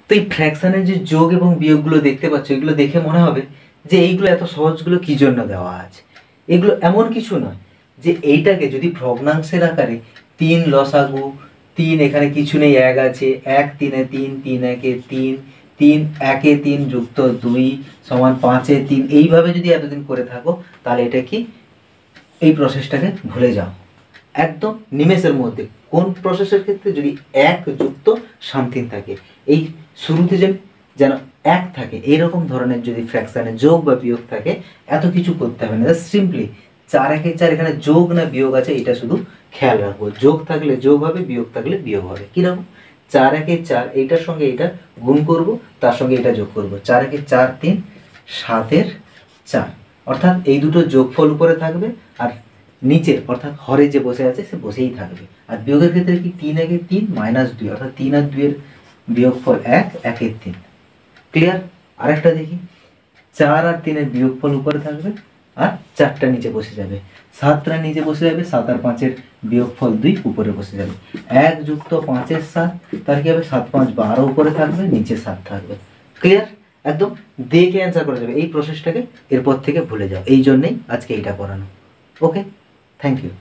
তো এই ফ্র্যাকশনের যে যোগ এবং বিয়োগগুলো দেখতে পাচ্ছ, এগুলো দেখে মনে হবে যে এইগুলো এত সহজগুলো কি জন্য দেওয়া আছে। এগুলো এমন কিছু নয় যে এইটাকে যদি ভগ্নাংশের আকারে 3 লসাগু, 3 এখানে কিছু নেই, 1 আছে, 1 3 3, 3 1 3, 3 1 3 যুক্ত 2 সমান 5 3, এইভাবে যদি এতদিন করে থাকো তাহলে এটা কি, এই প্রসেসটাকে ভুলে যাও একদম নিমেষের মধ্যে। কোন প্রসেসের ক্ষেত্রে? যদি 1 যুক্ত সামথিং থাকে, এই শুরুতে যেন 1 থাকে, এইরকম ধরনের যদি ফ্র্যাকশানে যোগ বা বিয়োগ থাকে, এত কিছু করতে হবে না, জাস্ট সিম্পলি 4 1 4 এখানে যোগ না বিয়োগ আছে এটা শুধু খেয়াল রাখবো। যোগ থাকলে যোগ হবে, বিয়োগ থাকলে বিয়োগ হবে। কীরকম? 4 1 4, এইটার সঙ্গে এটা গুণ করব, তার সঙ্গে এটা যোগ করব, 4 1 4 3 7 4, অর্থাৎ এই দুটো যোগফল উপরে থাকবে আর নিচে অর্থাৎ হরে যে বসে আছে সে বসেই থাকবে। আর বিয়োগের ক্ষেত্রে কি 3 1 3 -2, অর্থাৎ 3 আর 2 এর বিয়োগফল 1 1 3। ক্লিয়ার? আরেকটা দেখি, 4 আর 3 এর বিয়োগফল উপরে থাকবে আর 4টা নিচে বসে যাবে, 7টা নিচে বসে যাবে, 7 আর 5 এর বিয়োগফল 2 উপরে বসে যাবে। 1 যুক্ত 5 এর 7, তার কি হবে 7 5 12 উপরে থাকবে, নিচে 7 থাকবে। ক্লিয়ার? একদম দেখে অ্যান্সার করা যাবে। এই প্রসেসটাকে এরপর থেকে ভুলে যাও, এই জন্যেই আজকে এইটা করানো। ওকে, থ্যাংক ইউ।